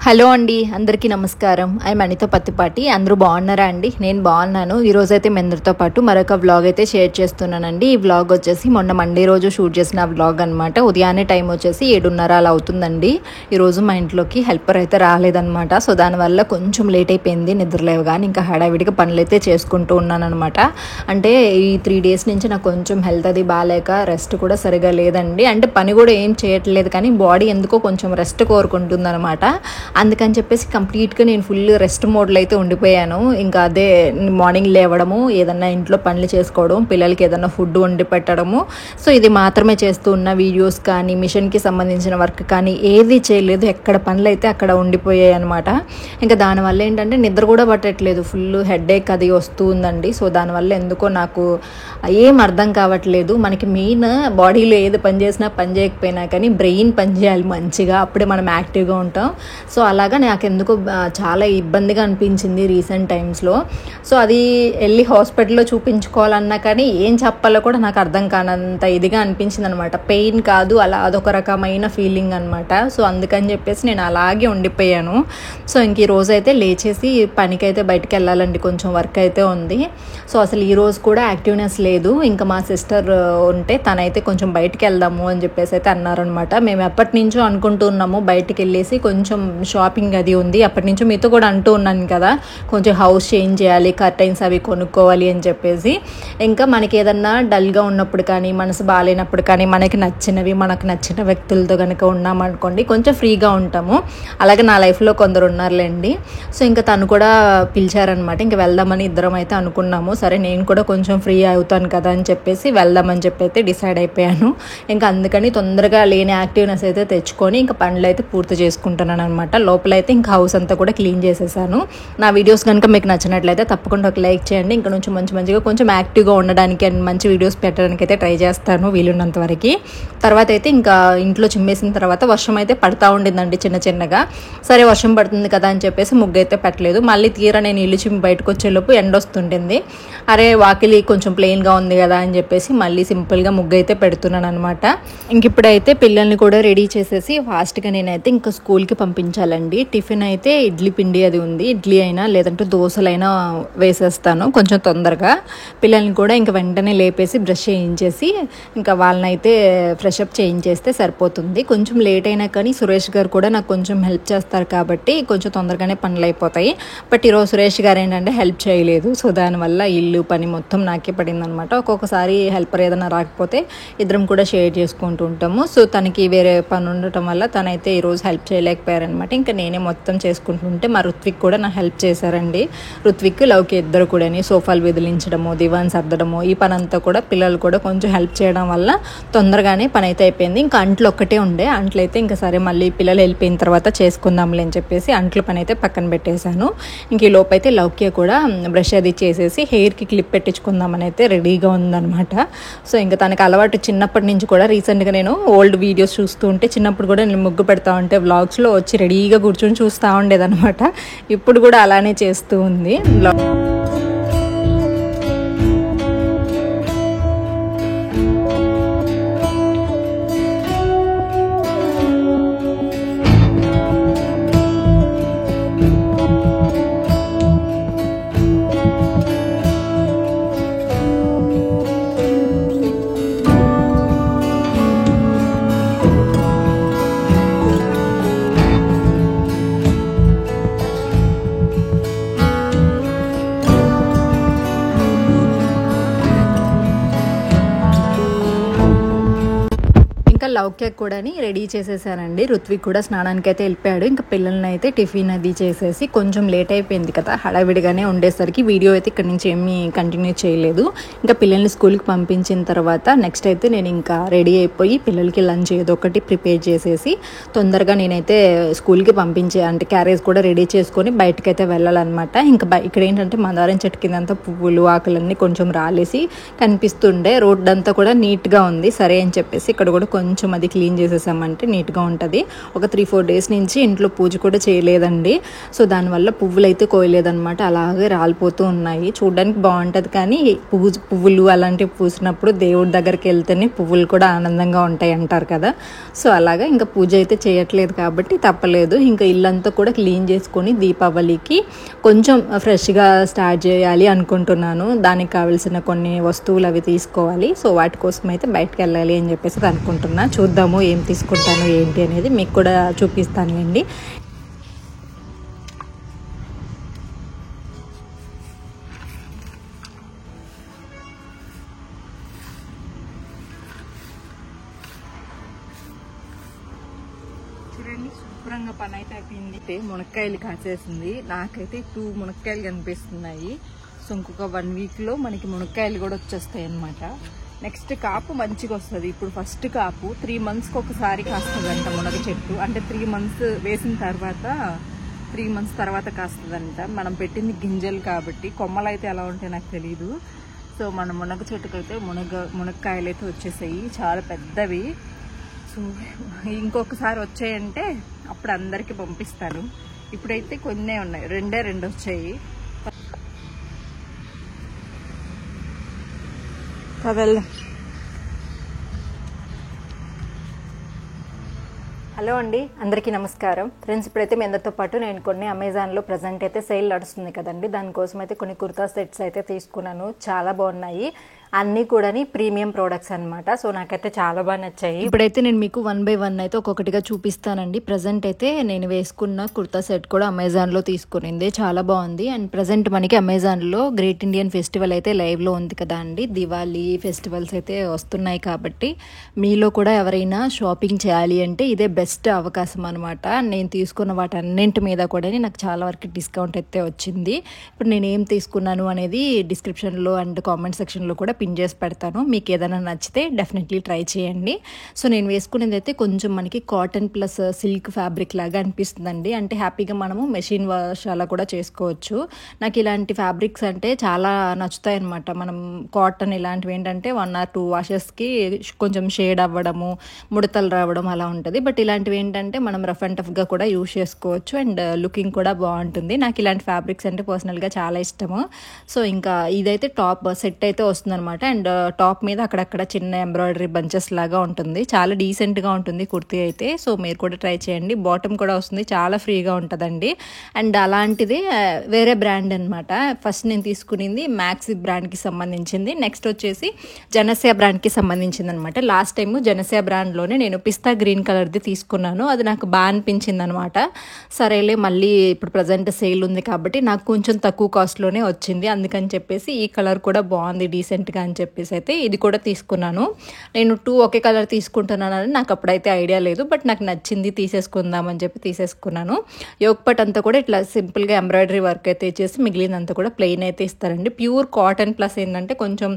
Hello అండి, అందరికీ నమస్కారం. ఐఎమ్ అనిత పత్తిపాటి. అందరూ బాగున్నారా అండి? నేను బాగున్నాను. ఈరోజైతే మీ అందరితో పాటు మరొక వ్లాగ్ అయితే షేర్ చేస్తున్నానండి. ఈ వ్లాగ్ వచ్చేసి మొన్న మండే రోజు షూట్ చేసిన వ్లాగ్ అనమాట. ఉదయాన్నే టైం వచ్చేసి 7:30 అలా అవుతుందండి. ఈరోజు మా ఇంట్లోకి హెల్పర్ అయితే రాలేదనమాట. సో దానివల్ల కొంచెం లేట్ అయిపోయింది నిద్రలేవు, కానీ ఇంకా హడావిడిగా పనులు అయితే చేసుకుంటూ ఉన్నాను అనమాట. అంటే ఈ 3 days నుంచి నాకు కొంచెం హెల్త్ అది బాగాలేక రెస్ట్ కూడా సరిగా లేదండి. అంటే పని కూడా ఏం చేయట్లేదు, కానీ బాడీ ఎందుకో కొంచెం రెస్ట్ కోరుకుంటుంది అనమాట. అందుకని చెప్పేసి కంప్లీట్గా నేను ఫుల్ రెస్ట్ మోడ్లో అయితే ఉండిపోయాను. ఇంకా అదే మార్నింగ్ లేవడము, ఏదన్నా ఇంట్లో పనులు చేసుకోవడం, పిల్లలకి ఏదన్నా ఫుడ్ వండి పెట్టడము, సో ఇది మాత్రమే చేస్తూ ఉన్న. వీడియోస్ కానీ మిషన్కి సంబంధించిన వర్క్ కానీ ఏది చేయలేదు. ఎక్కడ పనులు అయితే అక్కడ ఉండిపోయాయి అనమాట. ఇంకా దానివల్ల ఏంటంటే నిద్ర కూడా పట్టట్లేదు, ఫుల్ హెడేక్ అది వస్తూ ఉందండి. సో దానివల్ల ఎందుకో నాకు ఏం అర్థం కావట్లేదు. మనకి మెయిన్ బాడీలో ఏది పని చేసినా పని చేయకపోయినా కానీ బ్రెయిన్ పని చేయాలి మంచిగా, అప్పుడే మనం యాక్టివ్గా ఉంటాం. సో అలాగా నాకు ఎందుకో చాలా ఇబ్బందిగా అనిపించింది రీసెంట్ టైమ్స్లో. సో అది వెళ్ళి హాస్పిటల్లో చూపించుకోవాలన్నా కానీ ఏం చెప్పాలో కూడా నాకు అర్థం కానంత ఇదిగా అనిపించింది అనమాట. పెయిన్ కాదు, అలా అదొక రకమైన ఫీలింగ్ అనమాట. సో అందుకని చెప్పేసి నేను అలాగే ఉండిపోయాను. సో ఇంక ఈ రోజు అయితే లేచేసి పనికైతే బయటకు వెళ్ళాలండి, కొంచెం వర్క్ అయితే ఉంది. సో అసలు ఈ రోజు కూడా యాక్టివ్నెస్ లేదు. ఇంకా మా సిస్టర్ ఉంటే తనైతే కొంచెం బయటకు వెళ్దాము అని చెప్పేసి అయితే అన్నారనమాట. మేము ఎప్పటి నుంచో అనుకుంటూ ఉన్నాము బయటకు వెళ్ళేసి కొంచెం షాపింగ్ అది ఉంది. అప్పటి నుంచి మీతో కూడా అంటూ ఉన్నాను కదా, కొంచెం హౌస్ చేంజ్ చేయాలి, కర్టైన్స్ అవి కొనుక్కోవాలి అని చెప్పేసి. ఇంకా మనకి ఏదన్నా డల్గా ఉన్నప్పుడు కానీ, మనసు బాగాలేనప్పుడు కానీ, మనకి నచ్చిన వ్యక్తులతో కనుక ఉన్నామనుకోండి కొంచెం ఫ్రీగా ఉంటాము. అలాగే నా లైఫ్లో కొందరు ఉన్నారులేండి. సో ఇంకా తను కూడా పిలిచారనమాట. ఇంకా వెళ్దామని ఇద్దరం అయితే అనుకున్నాము. సరే నేను కూడా కొంచెం ఫ్రీ అవుతాను కదా అని చెప్పేసి వెళ్దామని చెప్పి అయితే డిసైడ్ అయిపోయాను. ఇంకా అందుకని తొందరగా లేని యాక్టివ్నెస్ అయితే తెచ్చుకొని ఇంకా పనులు అయితే పూర్తి చేసుకుంటున్నాను అనమాట. లోపలైతే ఇంకా హౌస్ అంతా కూడా క్లీన్ చేసేసాను. నా వీడియోస్ కనుక మీకు నచ్చినట్లయితే తప్పకుండా ఒక లైక్ చేయండి. ఇంకా నుంచి మంచిగా కొంచెం యాక్టివ్గా ఉండడానికి అండ్ మంచి వీడియోస్ పెట్టడానికి అయితే ట్రై చేస్తాను వీలున్నంత వరకు. తర్వాత అయితే ఇంకా ఇంట్లో చిమ్మేసిన తర్వాత వర్షం అయితే పడతా ఉండిందండి చిన్నగా. సరే వర్షం పడుతుంది కదా అని చెప్పేసి ముగ్గు అయితే పెట్టలేదు. మళ్ళీ తీరా నేను ఇల్లు చిమ్మి బయటకు వచ్చేలోపు ఎండ వస్తుంటుంది. అరే వాకిలి కొంచెం ప్లెయిన్గా ఉంది కదా అని చెప్పేసి మళ్ళీ సింపుల్గా ముగ్గు అయితే పెడుతున్నాను అనమాట. ఇంక ఇప్పుడైతే పిల్లల్ని కూడా రెడీ చేసేసి ఫాస్ట్గా నేనైతే ఇంకా స్కూల్కి పంపించాలండి. టిఫిన్ అయితే ఇడ్లీ పిండి అది ఉంది, ఇడ్లీ అయినా లేదంటే దోశలైనా వేసేస్తాను కొంచెం తొందరగా. పిల్లల్ని కూడా ఇంకా వెంటనే లేపేసి బ్రష్ చేయించేసి ఇంకా వాళ్ళనైతే ఫ్రెష్ అప్ చేయించేస్తే సరిపోతుంది. కొంచెం లేట్ అయినా కానీ సురేష్ గారు కూడా నాకు కొంచెం హెల్ప్ చేస్తారు కాబట్టి కొంచెం తొందరగానే పనులు అయిపోతాయి. బట్ ఈరోజు సురేష్ గారు ఏంటంటే హెల్ప్ చేయలేదు. సో దానివల్ల ఇల్లు పని మొత్తం నాకే పడింది అనమాట. ఒక్కొక్కసారి హెల్పర్ ఏదైనా రాకపోతే ఇద్దరం కూడా షేర్ చేసుకుంటూ ఉంటాము. సో తనకి వేరే పని ఉండటం వల్ల తనైతే ఈరోజు హెల్ప్ చేయలేకపోయారనమాట. ఇంకా నేనే మొత్తం చేసుకుంటుంటే మా రుత్విక్ కూడా నాకు హెల్ప్ చేశారండి. రుత్విక్ లౌకి ఇద్దరు కూడా సోఫాలు విదిలించడము, దివాన్ సర్దడము, ఈ పని అంతా కూడా పిల్లలు కూడా కొంచెం హెల్ప్ చేయడం వల్ల తొందరగానే పని అయితే అయిపోయింది. ఇంకా అంట్లు ఒక్కటే ఉండే, అంట్లు అయితే ఇంకా సరే మళ్ళీ పిల్లలు వెళ్ళిపోయిన తర్వాత చేసుకుందాంలే అని చెప్పేసి అంట్ల పని అయితే పక్కన పెట్టేశాను. ఇంక ఈ లోపైతే లౌకి కూడా బ్రష్ అది చేసేసి హెయిర్కి క్లిప్ పెట్టించుకుందామని అయితే రెడీగా ఉందన్నమాట. సో ఇంకా తనకి అలవాటు చిన్నప్పటి నుంచి కూడా. రీసెంట్గా నేను ఓల్డ్ వీడియోస్ చూస్తూ ఉంటే చిన్నప్పుడు కూడా నేను ముగ్గు పెడతా ఉంటే వ్లాగ్స్లో వచ్చి రెడీగా కూర్చొని చూస్తూ ఉండేదన్నమాట. ఇప్పుడు కూడా అలానే చేస్తూ ఉంది. లౌక్య కూడా రెడీ చేసేసానండి. రుత్విక్ కూడా స్నానానికి అయితే వెళ్ళిపోయాడు. ఇంకా పిల్లల్ని అయితే టిఫిన్ అది చేసేసి కొంచెం లేట్ అయిపోయింది కదా, హడావిడిగానే ఉండేసరికి వీడియో అయితే ఇక్కడ నుంచి ఏమీ కంటిన్యూ చేయలేదు. ఇంకా పిల్లల్ని స్కూల్కి పంపించిన తర్వాత నెక్స్ట్ అయితే నేను ఇంకా రెడీ అయిపోయి పిల్లలకి లంచ్ ఏదో ఒకటి ప్రిపేర్ చేసేసి తొందరగా నేనైతే స్కూల్కి అంటే క్యారేజ్ కూడా రెడీ చేసుకొని బయటకైతే వెళ్ళాలన్నమాట. ఇంకా ఇక్కడ ఏంటంటే మందారం చెట్టు కిందంతా పువ్వులు ఆకులన్నీ కొంచెం రాలేసి కనిపిస్తుండే. రోడ్ అంతా కూడా నీట్గా ఉంది. సరే అని చెప్పేసి ఇక్కడ కూడా కొంచెం కొంచెం అది క్లీన్ చేసేసామంటే నీట్గా ఉంటుంది. ఒక 3-4 డేస్ నుంచి ఇంట్లో పూజ కూడా చేయలేదండి. సో దానివల్ల పువ్వులు అయితే కోయలేదన్నమాట, అలాగే రాలిపోతూ ఉన్నాయి. చూడడానికి బాగుంటుంది కానీ పువ్వులు అలాంటివి పూసినప్పుడు దేవుడి దగ్గరికి వెళ్తేనే పువ్వులు కూడా ఆనందంగా ఉంటాయి అంటారు కదా. సో అలాగా ఇంకా పూజ అయితే చేయట్లేదు కాబట్టి తప్పలేదు. ఇంకా ఇల్లంతా కూడా క్లీన్ చేసుకొని దీపావళికి కొంచెం ఫ్రెష్గా స్టార్ట్ చేయాలి అనుకుంటున్నాను. దానికి కావాల్సిన కొన్ని వస్తువులు అవి తీసుకోవాలి. సో వాటి కోసం అయితే బయటకు వెళ్ళాలి అని చెప్పేసి అనుకుంటున్నా. చూద్దాము ఏం తీసుకుంటాను ఏంటి అనేది మీకు కూడా చూపిస్తానులేండి. చూడండి, శుభ్రంగా పని అయితే అయిపోయింది. మునక్కాయలు కాసేసింది. నాకైతే 2 మునక్కాయలు కనిపిస్తున్నాయి. సో ఇంకొక 1 వీక్లో మనకి మునక్కాయలు కూడా వచ్చేస్తాయి అన్నమాట. నెక్స్ట్ కాపు మంచిగా వస్తుంది. ఇప్పుడు ఫస్ట్ కాపు 3 మంత్స్కి ఒకసారి కాస్తుందంట మునగ చెట్టు. అంటే 3 మంత్స్ వేసిన తర్వాత 3 మంత్స్ తర్వాత కాస్తుందంట. మనం పెట్టింది గింజలు కాబట్టి కొమ్మలు అయితే ఎలా ఉంటాయి నాకు తెలీదు. సో మన మునగ చెట్టుకైతే మునక్కాయలు అయితే వచ్చేసాయి, చాలా పెద్దవి. సో ఇంకొకసారి వచ్చాయంటే అప్పుడు అందరికీ పంపిస్తాను. ఇప్పుడైతే కొన్నే ఉన్నాయి, 2 వచ్చాయి. హలో అండి, అందరికీ నమస్కారం ఫ్రెండ్స్. ఇప్పుడైతే మీ అందరితో పాటు నేను కొన్ని అమెజాన్లో ప్రజెంట్ అయితే సేల్ నడుస్తుంది కదండి, దానికోసం అయితే కొన్ని కుర్తా సెట్స్ అయితే తీసుకున్నాను. చాలా బాగున్నాయి, అన్నీ కూడా ప్రీమియం ప్రోడక్ట్స్ అనమాట. సో నాకైతే చాలా బాగా నచ్చాయి. ఇప్పుడైతే నేను మీకు 1 by 1 అయితే ఒక్కొక్కటిగా చూపిస్తానండి. ప్రజెంట్ అయితే నేను వేసుకున్న కుర్తా సెట్ కూడా అమెజాన్లో తీసుకునింది, చాలా బాగుంది. అండ్ ప్రజెంట్ మనకి అమెజాన్లో గ్రేట్ ఇండియన్ ఫెస్టివల్ అయితే లైవ్లో ఉంది కదా అండి. దివాళీ ఫెస్టివల్స్ అయితే వస్తున్నాయి కాబట్టి మీలో కూడా ఎవరైనా షాపింగ్ చేయాలి అంటే ఇదే బెస్ట్ అవకాశం అనమాట. నేను తీసుకున్న వాటన్నింటి మీద కూడా నాకు చాలా వరకు డిస్కౌంట్ అయితే వచ్చింది. ఇప్పుడు నేను ఏం తీసుకున్నాను అనేది డిస్క్రిప్షన్లో అండ్ కామెంట్ సెక్షన్లో కూడా పిన్ చేసి పెడతాను. మీకు ఏదైనా నచ్చితే డెఫినెట్లీ ట్రై చేయండి. సో నేను వేసుకునేది అయితే కొంచెం మనకి కాటన్ ప్లస్ సిల్క్ ఫ్యాబ్రిక్ లాగా అనిపిస్తుందండి. అంటే హ్యాపీగా మనము మెషిన్ వాష్ అలా కూడా చేసుకోవచ్చు. నాకు ఇలాంటి ఫ్యాబ్రిక్స్ అంటే చాలా నచ్చుతాయి అనమాట. మనం కాటన్ ఇలాంటివి ఏంటంటే 1 or 2 వాషెస్కి కొంచెం షేడ్ అవ్వడము, ముడతలు రావడం అలా ఉంటుంది. బట్ ఇలాంటివి ఏంటంటే మనం రఫ్ అండ్ టఫ్గా కూడా యూజ్ చేసుకోవచ్చు అండ్ లుకింగ్ కూడా బాగుంటుంది. నాకు ఇలాంటి ఫ్యాబ్రిక్స్ అంటే పర్సనల్గా చాలా ఇష్టము. సో ఇంకా ఇదైతే టాప్ సెట్ అయితే వస్తుంది అనమాట. అండ్ టాప్ మీద అక్కడక్కడ చిన్న ఎంబ్రాయిడరీ బంచెస్ లాగా ఉంటుంది, చాలా డీసెంట్గా ఉంటుంది కుర్తీ అయితే. సో మీరు కూడా ట్రై చేయండి. బాటమ్ కూడా వస్తుంది, చాలా ఫ్రీగా ఉంటుందండి. అండ్ అలాంటిది వేరే బ్రాండ్ అనమాట. ఫస్ట్ నేను తీసుకునింది మ్యాక్సీ బ్రాండ్కి సంబంధించింది, నెక్స్ట్ వచ్చేసి జనసియా బ్రాండ్కి సంబంధించింది అనమాట. లాస్ట్ టైము జనసియా బ్రాండ్లోనే నేను పిస్తా గ్రీన్ కలర్ది తీసుకున్నాను, అది నాకు బాగా అనిపించింది అనమాట. సరేలే మళ్ళీ ఇప్పుడు ప్రజెంట్ సేల్ ఉంది కాబట్టి నాకు కొంచెం తక్కువ కాస్ట్లోనే వచ్చింది, అందుకని చెప్పేసి ఈ కలర్ కూడా బాగుంది డీసెంట్గా అని చెప్పేసి అయితే ఇది కూడా తీసుకున్నాను. నేను 2 ఒకే కలర్ తీసుకుంటున్నానని నాకు అప్పుడైతే ఐడియా లేదు, బట్ నాకు నచ్చింది తీసేసుకుందామని చెప్పి తీసేసుకున్నాను. యోగపట్ అంతా కూడా ఇట్లా సింపుల్గా ఎంబ్రాయిడరీ వర్క్ అయితే చేసి మిగిలినంతా కూడా ప్లెయిన్ అయితే ఇస్తారండి. ప్యూర్ కాటన్ ప్లస్ ఏంటంటే కొంచెం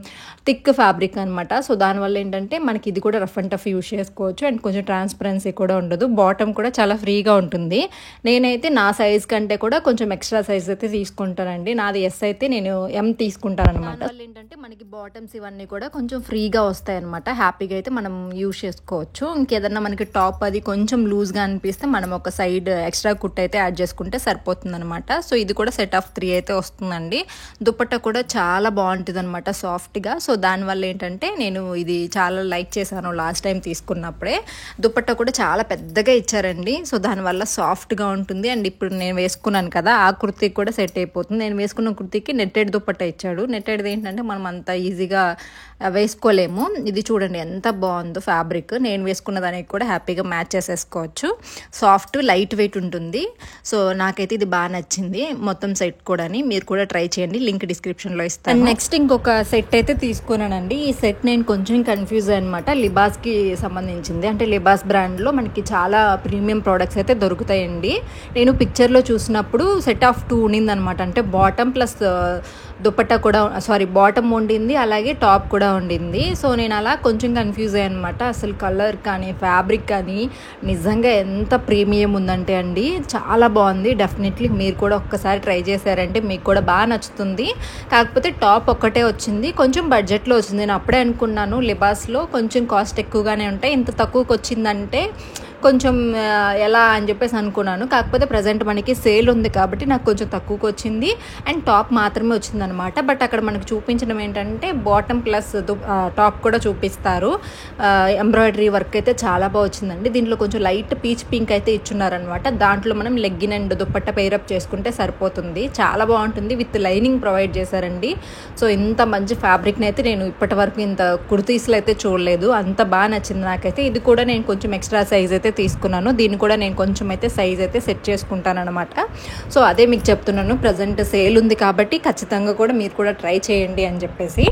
థిక్ ఫ్యాబ్రిక్ అనమాట. సో దానివల్ల ఏంటంటే మనకి ఇది కూడా రఫ్ అండ్ టఫ్ యూజ్ చేసుకోవచ్చు అండ్ కొంచెం ట్రాన్స్పరెన్సీ కూడా ఉండదు. బాటమ్ కూడా చాలా ఫ్రీగా ఉంటుంది. నేనైతే నా సైజ్ కంటే కూడా కొంచెం ఎక్స్ట్రా సైజ్ అయితే తీసుకుంటానండి. నాది ఎస్ అయితే నేను ఎం తీసుకుంటాను అనమాట. ఏంటంటే మనకి బాటమ్స్ ఇవన్నీ కూడా కొంచెం ఫ్రీగా వస్తాయి అనమాట. హ్యాపీగా అయితే మనం యూజ్ చేసుకోవచ్చు. ఇంకేదన్నా మనకి టాప్ అది కొంచెం లూజ్గా అనిపిస్తే మనం ఒక సైడ్ ఎక్స్ట్రా కుట్ అయితే యాడ్ చేసుకుంటే సరిపోతుంది అనమాట. సో ఇది కూడా సెట్ ఆఫ్ 3 అయితే వస్తుందండి. దుపట్టా కూడా చాలా బాగుంటుంది అనమాట, సాఫ్ట్గా. సో దానివల్ల ఏంటంటే నేను ఇది చాలా లైక్ చేశాను లాస్ట్ టైం తీసుకున్నప్పుడే. దుపట్టా కూడా చాలా పెద్దగా ఇచ్చారండి. సో దానివల్ల సాఫ్ట్గా ఉంటుంది. అండ్ ఇప్పుడు నేను వేసుకున్నాను కదా, ఆ కుర్తీకి కూడా సెట్ అయిపోతుంది. నేను వేసుకున్న కుర్తీకి నెట్టెడ్ దుపట్టా ఇచ్చాడు. నెట్టెడ్ది ఏంటంటే మనం అంత ఈజీగా వేసుకోలేము. ఇది చూడండి ఎంత బాగుందో ఫ్యాబ్రిక్. నేను వేసుకున్న దానికి కూడా హ్యాపీగా మ్యాచ్ చేసేసుకోవచ్చు. సాఫ్ట్ లైట్ వెయిట్ ఉంటుంది. సో నాకైతే ఇది బాగా నచ్చింది మొత్తం సెట్ కూడా. మీరు కూడా ట్రై చేయండి, లింక్ డిస్క్రిప్షన్లో ఇస్తాను. నెక్స్ట్ ఇంకొక సెట్ అయితే తీసుకున్నానండి. ఈ సెట్ నేను కొంచెం కన్ఫ్యూజ్ అనమాట. లిబాస్కి సంబంధించింది, అంటే లిబాస్ బ్రాండ్లో మనకి చాలా ప్రీమియం ప్రోడక్ట్స్ అయితే దొరుకుతాయండి. నేను పిక్చర్లో చూసినప్పుడు సెట్ ఆఫ్ 2 ఉన్నింది అనమాట. అంటే బాటమ్ ప్లస్ దుపట్టా కూడా బాటమ్ ఉండింది, అలాగే టాప్ కూడా ఉండింది. సో నేను అలా కొంచెం కన్ఫ్యూజ్ అయ్యాను అనమాట. అసలు కలర్ కానీ ఫ్యాబ్రిక్ కానీ నిజంగా ఎంత ప్రీమియం ఉందంటే అండి, చాలా బాగుంది. డెఫినెట్లీ మీరు కూడా ఒక్కసారి ట్రై చేశారంటే మీకు కూడా బాగా నచ్చుతుంది. కాకపోతే టాప్ ఒక్కటే వచ్చింది, కొంచెం బడ్జెట్లో వచ్చింది. నేను అప్పుడే అనుకున్నాను లిబాస్లో కొంచెం కాస్ట్ ఎక్కువగానే ఉంటాయి, ఇంత తక్కువకి వచ్చిందంటే కొంచెం ఎలా అని చెప్పేసి అనుకున్నాను. కాకపోతే ప్రజెంట్ మనకి సేల్ ఉంది కాబట్టి నాకు కొంచెం తక్కువకి వచ్చింది అండ్ టాప్ మాత్రమే వచ్చిందనమాట. బట్ అక్కడ మనకు చూపించడం ఏంటంటే బాటమ్ ప్లస్ టాప్ కూడా చూపిస్తారు. ఎంబ్రాయిడరీ వర్క్ అయితే చాలా బాగా వచ్చిందండి. దీంట్లో కొంచెం లైట్ పీచ్ పింక్ అయితే ఇచ్చున్నారనమాట. దాంట్లో మనం లెగ్గిన్ అండ్ దుప్పట్ట పేరప్ చేసుకుంటే సరిపోతుంది. చాలా బాగుంటుంది, విత్ లైనింగ్ ప్రొవైడ్ చేశారండి. సో ఇంత మంచి ఫ్యాబ్రిక్ని అయితే నేను ఇప్పటి వరకు ఇంత కుర్తీస్లో అయితే చూడలేదు. అంత బాగా నచ్చింది నాకైతే. ఇది కూడా నేను కొంచెం ఎక్స్ట్రా సైజ్ అయితే తీసుకున్నాను. దీన్ని కూడా నేను కొంచెం అయితే సైజ్ అయితే సెట్ చేసుకుంటాను అనమాట. సో అదే మీకు చెప్తున్నాను, ప్రజెంట్ సేల్ ఉంది కాబట్టి ఖచ్చితంగా కూడా మీరు కూడా ట్రై చేయండి అని చెప్పేసి.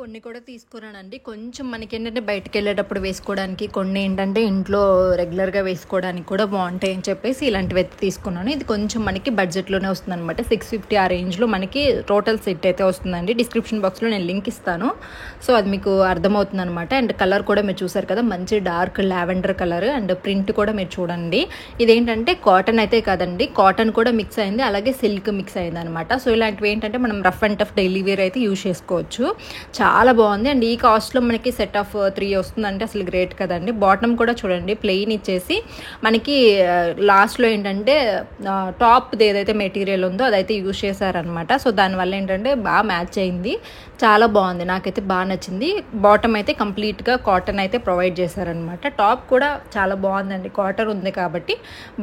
కొన్ని కూడా తీసుకున్నానండి. కొంచెం మనకి ఏంటంటే బయటకు వెళ్ళేటప్పుడు వేసుకోవడానికి, కొన్ని ఏంటంటే ఇంట్లో రెగ్యులర్గా వేసుకోవడానికి కూడా బాగుంటాయి అని చెప్పేసి ఇలాంటివి అయితే తీసుకున్నాను. ఇది కొంచెం మనకి బడ్జెట్లోనే వస్తుంది అనమాట. 650 ఆ రేంజ్లో మనకి టోటల్ సెట్ అయితే వస్తుందండి. డిస్క్రిప్షన్ బాక్స్లో నేను లింక్ ఇస్తాను, సో అది మీకు అర్థమవుతుంది అనమాట. అండ్ కలర్ కూడా మీరు చూసారు కదా, మంచి dark lavender colour and print కూడా మీరు చూడండి. ఇదేంటంటే కాటన్ అయితే కాదండి, కాటన్ కూడా మిక్స్ అయింది, అలాగే సిల్క్ మిక్స్ అయింది అనమాట. సో ఇలాంటివి ఏంటంటే మనం rough and tough daily wear అయితే యూజ్ చేసుకోవచ్చు. చాలా బాగుంది. అండ్ ఈ కాస్ట్లో మనకి సెట్ ఆఫ్ 3 వస్తుందంటే అసలు గ్రేట్ కదండి. బాటమ్ కూడా చూడండి ప్లెయిన్ ఇచ్చేసి మనకి లాస్ట్లో ఏంటంటే టాప్ది ఏదైతే మెటీరియల్ ఉందో అదైతే యూజ్ చేశారనమాట. సో దానివల్ల ఏంటంటే బాగా మ్యాచ్ అయింది, చాలా బాగుంది, నాకైతే బాగా నచ్చింది. బాటమ్ అయితే కంప్లీట్గా కాటన్ అయితే ప్రొవైడ్ చేశారనమాట. టాప్ కూడా చాలా బాగుందండి, కాటన్ ఉంది కాబట్టి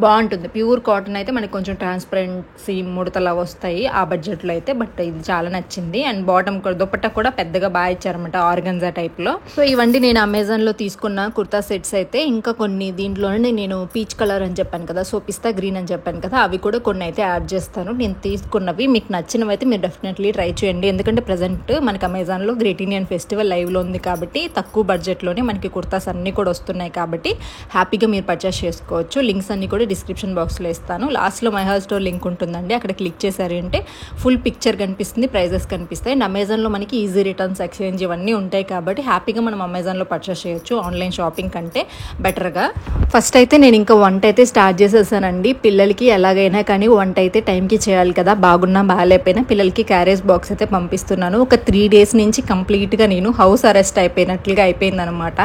బాగుంటుంది. ప్యూర్ కాటన్ అయితే మనకి కొంచెం ట్రాన్స్పరెన్సీ ముడతలు వస్తాయి ఆ బడ్జెట్లో అయితే. బట్ ఇది చాలా నచ్చింది. అండ్ బాటమ్ కూడా దుపట్టా కూడా పెద్దగా బాగా ఇచ్చారనమాట, ఆర్గన్జా టైప్లో. సో ఇవన్నీ నేను అమెజాన్లో తీసుకున్న కుర్తా సెట్స్ అయితే. ఇంకా కొన్ని దీంట్లోనే నేను పీచ్ కలర్ అని చెప్పాను కదా, సో పిస్తా గ్రీన్ అని చెప్పాను కదా, అవి కూడా కొన్ని అయితే యాడ్ చేస్తాను. నేను తీసుకున్నవి మీకు నచ్చినవి అయితే మీరు డెఫినెట్లీ ట్రై చేయండి. ఎందుకంటే ప్రజెంట్ మనకి అమెజాన్లో గ్రేట్ ఇండియన్ ఫెస్టివల్ లైవ్లో ఉంది కాబట్టి తక్కువ బడ్జెట్లోనే మనకి కుర్తాస్ అన్నీ కూడా వస్తున్నాయి కాబట్టి హ్యాపీగా మీరు పర్చేస్ చేసుకోవచ్చు. లింక్స్ అన్నీ కూడా డిస్క్రిప్షన్ బాక్స్లో ఇస్తాను. లాస్ట్లో మై హౌస్ స్టోర్ లింక్ ఉంటుందండి, అక్కడ క్లిక్ చేశారంటే ఫుల్ పిక్చర్ కనిపిస్తుంది, ప్రైజెస్ కనిపిస్తాయి. అండ్ అమెజాన్లో మనకి ఈజీ రిటర్న్స్, ఎక్స్చేంజ్ ఇవన్నీ ఉంటాయి కాబట్టి హ్యాపీగా మనం అమెజాన్లో పర్చేస్ చేయొచ్చు ఆన్లైన్ షాపింగ్ కంటే బెటర్గా. ఫస్ట్ అయితే నేను ఇంకా వంట అయితే స్టార్ట్ చేసేసానండి. పిల్లలకి ఎలాగైనా కానీ వంట అయితే టైంకి చేయాలి కదా, బాగున్నా బాగాలేకపోయినా పిల్లలకి క్యారేజ్ బాక్స్ అయితే పంపిస్తున్నాను. ఒక 3 డేస్ నుంచి కంప్లీట్గా నేను హౌస్ అరెస్ట్ అయిపోయినట్లుగా అయిపోయిందనమాట.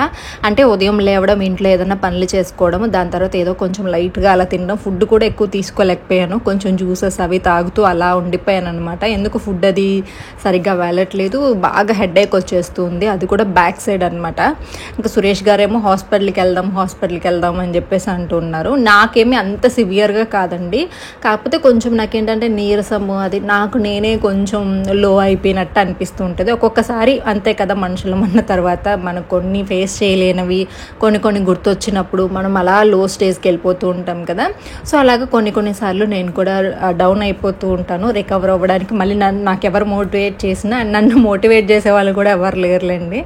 అంటే ఉదయం లేవడం, ఇంట్లో ఏదైనా పనులు చేసుకోవడం, దాని తర్వాత ఏదో కొంచెం లైట్గా అలా తినడం, ఫుడ్ కూడా ఎక్కువ తీసుకోలేకపోయాను, కొంచెం జ్యూసెస్ అవి తాగుతూ అలా ఉండిపోయాను అనమాట. ఎందుకు ఫుడ్ అది సరిగ్గా వెళ్ళట్లేదు, బాగా హెడేక్ వచ్చేస్తుంది, అది కూడా బ్యాక్ సైడ్ అనమాట. ఇంకా సురేష్ గారేమో హాస్పిటల్కి వెళ్దాం అని చెప్పేసి అంటున్నారు. నాకేమీ అంత సివియర్గా కాదండి, కాకపోతే కొంచెం నాకేంటంటే నీరసము, అది నాకు నేనే కొంచెం లో అయిపోయినట్టు అనిపిస్తూ ఉంటుంది ఒక్కొక్కసారి. అంతే కదా, మనుషులు అన్న తర్వాత మనం కొన్ని ఫేస్ చేయలేనివి కొన్ని గుర్తొచ్చినప్పుడు మనం అలా లో స్టేజ్కి వెళ్ళిపోతూ ఉంటాం కదా. సో అలాగే కొన్నిసార్లు నేను కూడా డౌన్ అయిపోతూ ఉంటాను. రికవర్ అవ్వడానికి మళ్ళీ నాకు ఎవరు మోటివేట్ చేసినా, నన్ను మోటివేట్ చేసే వాళ్ళు కూడా ఎవరు లేరులేండి.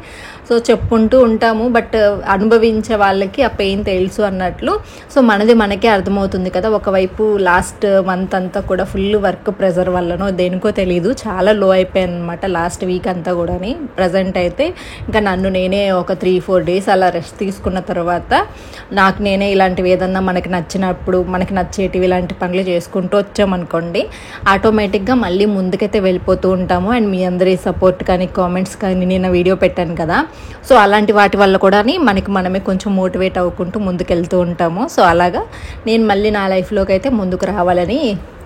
సో చెప్పుకుంటూ ఉంటాము, బట్ అనుభవించే వాళ్ళకి ఆ పెయిన్ తెలుసు అన్నట్లు. సో మనది మనకే అర్థమవుతుంది కదా. ఒకవైపు లాస్ట్ మంత్ అంతా కూడా ఫుల్ వర్క్ ప్రెజర్ వల్లనో దేనికో తెలియదు చాలా లో అయిపోయాను అనమాట లాస్ట్ వీక్ అంతా కూడా. ప్రజెంట్ అయితే ఇంకా నన్ను నేనే ఒక 3-4 డేస్ అలా రెస్ట్ తీసుకున్న తర్వాత నాకు నేనే ఇలాంటివి ఏదన్నా మనకి నచ్చినప్పుడు, మనకి నచ్చేటివి ఇలాంటి పనులు చేసుకుంటూ వచ్చామనుకోండి, ఆటోమేటిక్గా మళ్ళీ ముందుకైతే వెళ్ళిపోతూ ఉంటాము. అండ్ మీ అందరి సపోర్ట్ కానీ, కామెంట్స్ కానీ, నేను వీడియో పెట్టాను కదా, సో అలాంటి వాటి వల్ల కూడా మనమే కొంచెం మోటివేట్ అవ్వుకుంటూ ముందుకెళ్తూ ఉంటాము. సో అలాగా నేను మళ్ళీ నా లైఫ్లోకి అయితే ముందుకు రావాలని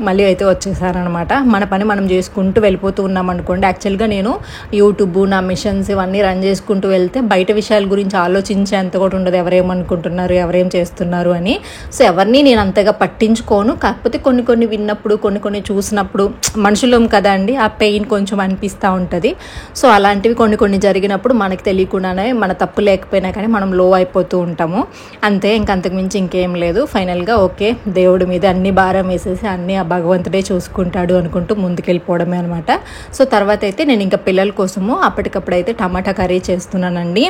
మళ్ళీ అయితే వచ్చేసాను అనమాట. మన పని మనం చేసుకుంటూ వెళ్ళిపోతూ ఉన్నాం అనుకోండి. యాక్చువల్గా నేను యూట్యూబ్, నా మిషన్స్ ఇవన్నీ రన్ చేసుకుంటూ వెళ్తే బయట విషయాల గురించి ఆలోచించేంత కూడా ఉండదు, ఎవరేమనుకుంటున్నారు, ఎవరేం చేస్తున్నారు అని. సో ఎవరిని నేను అంతగా పట్టించుకోను. కాకపోతే కొన్ని విన్నప్పుడు, కొన్ని చూసినప్పుడు మనుషులం కదా అండి, ఆ పెయిన్ కొంచెం అనిపిస్తూ ఉంటుంది. సో అలాంటివి కొన్ని జరిగినప్పుడు మనకి తెలియకుండానే, మన తప్పు లేకపోయినా కానీ మనం లో అయిపోతూ ఉంటాము అంతే. ఇంకంతకుమించి ఇంకేం లేదు. ఫైనల్గా ఓకే, దేవుడి మీద అన్ని భారం వేసేసి అన్నీ ఆ భగవంతుడే చూసుకుంటాడు అనుకుంటూ ముందుకెళ్ళిపోవడమే అనమాట. సో తర్వాత అయితే నేను ఇంకా పిల్లల కోసము అప్పటికప్పుడైతే టమాటా కర్రీ చేస్తున్నానండి.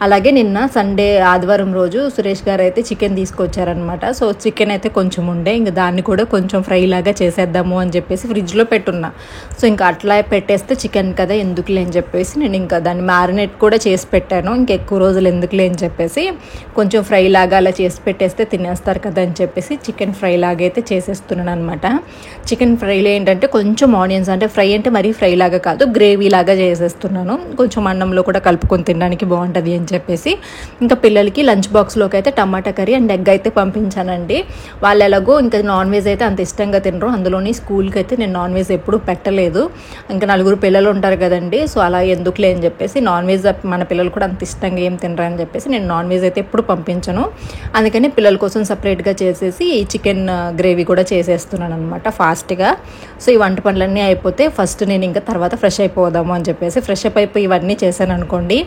అలాగే నిన్న సండే, ఆదివారం రోజు సురేష్ గారు అయితే చికెన్ తీసుకొచ్చారనమాట. సో చికెన్ అయితే కొంచెం ఉండే, ఇంకా దాన్ని కూడా కొంచెం ఫ్రై లాగా చేసేద్దాము అని చెప్పేసి ఫ్రిడ్జ్లో పెట్టున్నా. సో ఇంకా అట్లా పెట్టేస్తే చికెన్ కదా ఎందుకులే అని చెప్పేసి చెప్పేసి నేను ఇంకా దాన్ని మ్యారినేట్ కూడా చేసి పెట్టాను. ఇంకెక్కువ రోజులు ఎందుకులే అని చెప్పేసి కొంచెం ఫ్రై లాగా అలా చేసి పెట్టేస్తే తినేస్తారు కదా అని చెప్పేసి చికెన్ ఫ్రై లాగా అయితే చేసేస్తున్నాను అనమాట. చికెన్ ఫ్రైలో ఏంటంటే కొంచెం ఆనియన్స్, అంటే ఫ్రై అంటే మరీ ఫ్రై లాగా కాదు, గ్రేవీ లాగా చేసేస్తున్నాను. కొంచెం అన్నంలో కూడా కలుపుకొని తినడానికి బాగుంటుంది అని చెప్పేసి ఇంకా పిల్లలకి లంచ్ బాక్స్లోకి అయితే టమాటా కర్రీ అండ్ ఎగ్ అయితే పంపించానండి. వాళ్ళు ఎలాగో ఇంకా నాన్ వెజ్ అయితే అంత ఇష్టంగా తినరు, అందులోని స్కూల్కి అయితే నేను నాన్ వెజ్ ఎప్పుడు పెట్టలేదు. ఇంకా 4 పిల్లలు ఉంటారు కదండి, సో అలా ఎందుకులే అని చెప్పేసి నాన్ వెజ్ మన పిల్లలు కూడా అంత ఇష్టంగా ఏం తినరు అని చెప్పేసి నేను నాన్ వెజ్ అయితే ఎప్పుడు పంపించను. అందుకని పిల్లల కోసం సపరేట్గా చేసేసి చికెన్ గ్రేవీ కూడా చేసేస్తున్నాను అనమాట ఫాస్ట్గా. సో ఈ వంట పనులన్నీ అయిపోతే ఫస్ట్ నేను ఇంకా తర్వాత ఫ్రెష్ అయిపోదాము అని చెప్పేసి ఫ్రెష్ అప్ అయిపోయి ఇవన్నీ చేశాను అనుకోండి,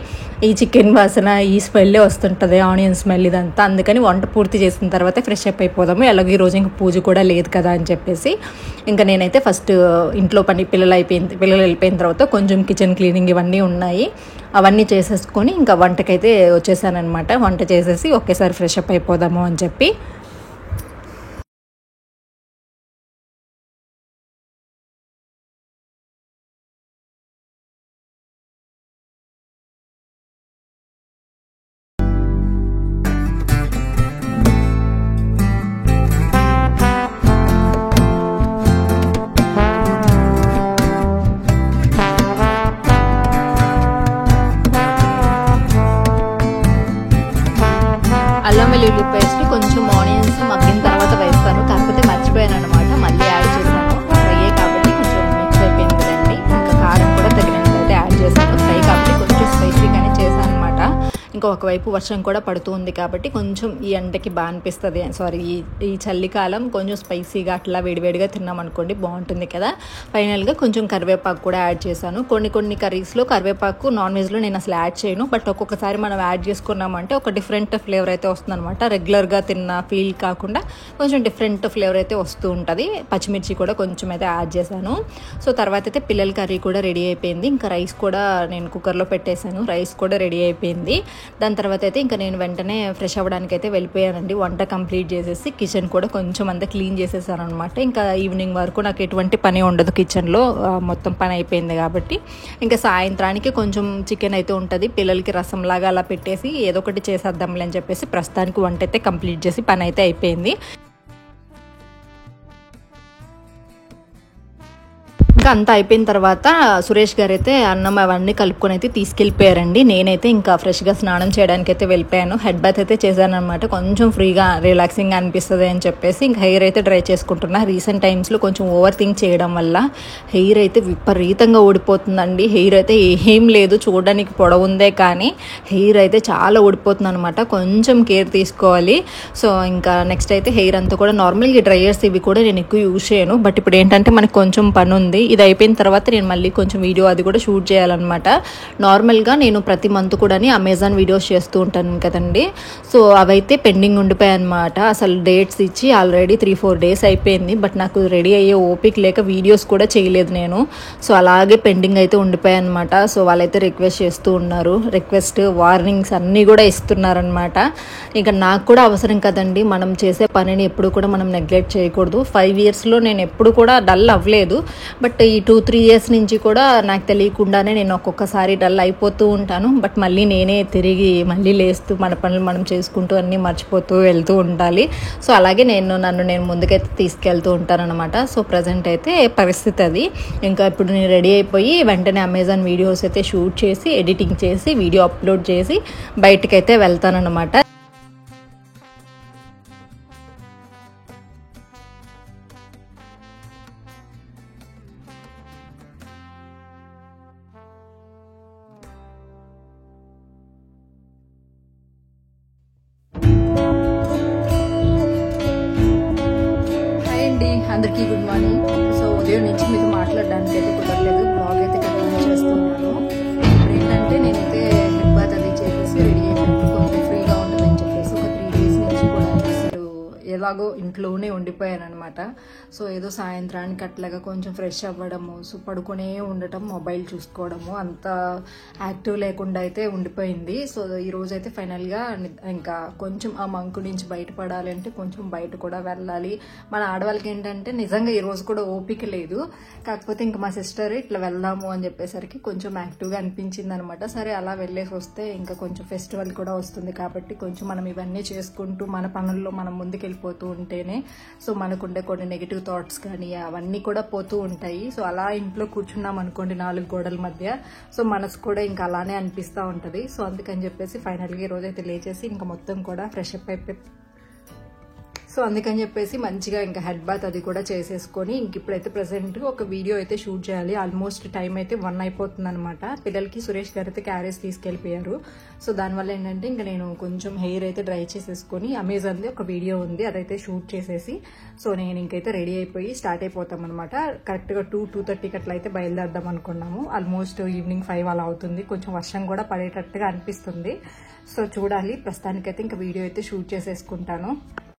ఈ చికెన్ వాసన ఈ స్మెల్లే వస్తుంటుంది, ఆనియన్ స్మెల్ ఇదంతా. అందుకని వంట పూర్తి చేసిన తర్వాత ఫ్రెష్ అప్ అయిపోదాము, ఎలాగో ఈరోజు ఇంకా పూజ కూడా లేదు కదా అని చెప్పేసి ఇంకా నేనైతే ఫస్ట్ ఇంట్లో పని పిల్లలు వెళ్ళిపోయిన తర్వాత కొంచెం కిచెన్ క్లీనింగ్ ఇవన్నీ ఉన్నాయి, అవన్నీ చేసేసుకొని ఇంకా వంటకైతే వచ్చేసానమాట. వంట చేసేసి ఒకేసారి ఫ్రెష్ అప్ అయిపోదాము అని చెప్పి అల్లం వెల్లుల్లి పేస్ట్ కొంచెం ఆనియన్స్ మగ్గిన తర్వాత వేస్తాను, కాకపోతే మర్చిపోయాను అనమాట, మళ్ళీ యాడ్ చేశాను. ఫ్రై కాబట్టి కొంచెం మిక్స్ అయిపోయింది కదండి. ఇంకా కారం కూడా తగినంత అయితే యాడ్ చేశాను. ఫ్రై కాబట్టి కొంచెం స్పైసీగానే చేశాను అనమాట. ఇంకా ఒకవైపు వర్షం కూడా పడుతూ ఉంది కాబట్టి కొంచెం ఈ ఎండకి బాగా అనిపిస్తుంది, ఈ చలికాలం కొంచెం స్పైసీగా అట్లా వేడివేడిగా తిన్నామనుకోండి బాగుంటుంది కదా. ఫైనల్గా కొంచెం కరివేపాకు కూడా యాడ్ చేశాను. కొన్ని కర్రీస్లో కరివేపాకు నాన్ వెజ్లో నేను అసలు యాడ్ చేయను, బట్ ఒక్కొక్కసారి మనం యాడ్ చేసుకున్నామంటే ఒక డిఫరెంట్ ఫ్లేవర్ అయితే వస్తుంది అనమాట. రెగ్యులర్గా తిన్న ఫీల్ కాకుండా కొంచెం డిఫరెంట్ ఫ్లేవర్ అయితే వస్తూ ఉంటుంది. పచ్చిమిర్చి కూడా కొంచెం అయితే యాడ్ చేశాను. సో తర్వాత అయితే పిల్లల కర్రీ కూడా రెడీ అయిపోయింది. ఇంకా రైస్ కూడా నేను కుక్కర్లో పెట్టేశాను, రైస్ కూడా రెడీ అయిపోయింది. దాని తర్వాత అయితే ఇంకా నేను వెంటనే ఫ్రెష్ అవ్వడానికి అయితే వెళ్ళిపోయానండి. వంట కంప్లీట్ చేసేసి కిచెన్ కూడా కొంచెం అంతా క్లీన్ చేసేసాను అనమాట. ఇంకా ఈవినింగ్ వరకు నాకు ఎటువంటి పని ఉండదు కిచెన్లో, మొత్తం పని అయిపోయింది కాబట్టి ఇంకా సాయంత్రానికి కొంచెం చికెన్ అయితే ఉంటుంది, పిల్లలకి రసంలాగా అలా పెట్టేసి ఏదో ఒకటి చేసేద్దాంలే అని చెప్పేసి ప్రస్తుతానికి వంట అయితే కంప్లీట్ చేసి పని అయితే అయిపోయింది. ఇంకా అంతా అయిపోయిన తర్వాత సురేష్ గారు అయితే అన్నం అవన్నీ కలుపుకొని అయితే తీసుకెళ్ళిపోయారండి. నేనైతే ఇంకా ఫ్రెష్గా స్నానం చేయడానికి అయితే వెళ్ళిపోయాను. హెడ్ బాత్ అయితే చేశాను అనమాట, కొంచెం ఫ్రీగా రిలాక్సింగ్ అనిపిస్తుంది అని చెప్పేసి ఇంకా హెయిర్ అయితే డ్రై చేసుకుంటున్నా. రీసెంట్ టైమ్స్లో కొంచెం ఓవర్ థింక్ చేయడం వల్ల హెయిర్ అయితే విపరీతంగా ఊడిపోతుందండి. హెయిర్ అయితే ఏం లేదు, చూడడానికి పొడవుందే కానీ హెయిర్ అయితే చాలా ఊడిపోతుంది అనమాట. కొంచెం కేర్ తీసుకోవాలి. సో ఇంకా నెక్స్ట్ అయితే హెయిర్ అంతా కూడా నార్మల్గా డ్రైయర్స్ ఇవి కూడా నేను ఎక్కువ యూజ్ చేయను, బట్ ఇప్పుడు ఏంటంటే మనకు కొంచెం పని ఉంది, ఇది అయిపోయిన తర్వాత నేను మళ్ళీ కొంచెం వీడియో అది కూడా షూట్ చేయాలన్నమాట. నార్మల్గా నేను ప్రతి మంత్ కూడా అమెజాన్ వీడియోస్ చేస్తూ ఉంటాను కదండి, సో అవైతే పెండింగ్ ఉండిపోయాయి అనమాట. అసలు డేట్స్ ఇచ్చి ఆల్రెడీ 3-4 డేస్ అయిపోయింది, బట్ నాకు రెడీ అయ్యే ఓపిక లేక వీడియోస్ కూడా చేయలేదు నేను. సో అలాగే పెండింగ్ అయితే ఉండిపోయాయి అనమాట. సో వాళ్ళైతే రిక్వెస్ట్ చేస్తూ ఉన్నారు, రిక్వెస్ట్ వార్నింగ్స్ అన్నీ కూడా ఇస్తున్నారనమాట. ఇంకా నాకు కూడా అవసరం కదండి, మనం చేసే పనిని ఎప్పుడు కూడా మనం నెగ్లెక్ట్ చేయకూడదు. 5 ఇయర్స్లో నేను ఎప్పుడు కూడా డల్ అవ్వలేదు, బట్ ఈ 2-3 ఇయర్స్ నుంచి కూడా నాకు తెలియకుండానే నేను ఒక్కొక్కసారి డల్ అయిపోతూ ఉంటాను. బట్ మళ్ళీ నేనే తిరిగి మళ్ళీ లేస్తూ మన పనులు మనం చేసుకుంటూ అన్నీ మర్చిపోతూ వెళ్తూ ఉండాలి. సో అలాగే నన్ను నేను ముందుకైతే తీసుకెళ్తూ ఉంటాను అనమాట. సో ప్రజెంట్ అయితే పరిస్థితి అది. ఇంకా ఇప్పుడు నేను రెడీ అయిపోయి వెంటనే అమెజాన్ వీడియోస్ అయితే షూట్ చేసి ఎడిటింగ్ చేసి వీడియో అప్లోడ్ చేసి బయటకైతే వెళ్తానన్నమాట. అందరికీ గుడ్ మార్నింగ్. సో ఉదయం నుంచి మీతో మాట్లాడడానికి అయితే కుదరలేదు, బ్లాగ్ అయితే కంటిన్యూ చేస్తున్నాను. ఇప్పుడు ఏంటంటే నేనైతే హెడ్ బాత్ అది చేసేసి రెడీ అయినట్టు కొంచెం ఫ్రీగా ఉంటుందని చెప్పేసి ఒక 3 డేస్ నుంచి కూడా అసలు ఎలాగో ఇంట్లోనే ఉండిపోయాను అనమాట. సో ఏదో సాయంత్రానికి అట్లాగా కొంచెం ఫ్రెష్ అవ్వడము, సో పడుకునే ఉండటం, మొబైల్ చూసుకోవడము, అంత యాక్టివ్ లేకుండా అయితే ఉండిపోయింది. సో ఈ రోజు అయితే ఫైనల్గా ఇంకా కొంచెం ఆ మంకు నుంచి బయటపడాలి అంటే కొంచెం బయట కూడా వెళ్ళాలి. మన ఆడవాళ్ళకి ఏంటంటే నిజంగా ఈ రోజు కూడా ఓపిక లేదు. కాకపోతే ఇంకా మా సిస్టర్ ఇట్లా వెళ్దాము అని చెప్పేసరికి కొంచెం యాక్టివ్గా అనిపించింది అనమాట. సరే అలా వెళ్ళేసి వస్తే ఇంకా కొంచెం ఫెస్టివల్ కూడా వస్తుంది కాబట్టి కొంచెం మనం ఇవన్నీ చేసుకుంటూ మన పనుల్లో మనం ముందుకెళ్ళిపోతూ ఉంటేనే సో మనకుండే కొన్ని నెగిటివ్ థాట్స్ కానీ అవన్నీ కూడా పోతూ ఉంటాయి. సో అలా ఇంట్లో కూర్చున్నాం అనుకోండి 4 గోడల మధ్య, సో మనసు కూడా ఇంకా అలానే అనిపిస్తూ ఉంటుంది. సో అందుకని చెప్పేసి ఫైనల్గా ఈ రోజైతే లేచేసి ఇంకా మొత్తం కూడా ఫ్రెష్ అప్ అయిపోయి, సో అందుకని చెప్పేసి మంచిగా ఇంకా హెడ్ బాత్ అది కూడా చేసేసుకొని ఇంక ఇప్పుడైతే ప్రెసెంట్ ఒక వీడియో అయితే షూట్ చేయాలి. ఆల్మోస్ట్ టైం అయితే 1 అయిపోతుంది అనమాట. పిల్లలకి సురేష్ గారు అయితే క్యారేజ్ తీసుకెళ్లిపోయారు. సో దానివల్ల ఏంటంటే ఇంకా నేను కొంచెం హెయిర్ అయితే డ్రై చేసేసుకొని అమెజాన్ది ఒక వీడియో ఉంది అదైతే షూట్ చేసేసి సో నేను ఇంకైతే రెడీ అయిపోయి స్టార్ట్ అయిపోతాం అనమాట. కరెక్ట్గా 2:30కి అట్లా అయితే బయలుదేరదాం అనుకున్నాము. ఆల్మోస్ట్ ఈవినింగ్ 5 అలా అవుతుంది. కొంచెం వర్షం కూడా పడేటట్టుగా అనిపిస్తుంది. సో చూడాలి. ప్రస్తుతానికైతే ఇంకా వీడియో అయితే షూట్ చేసేసుకుంటాను.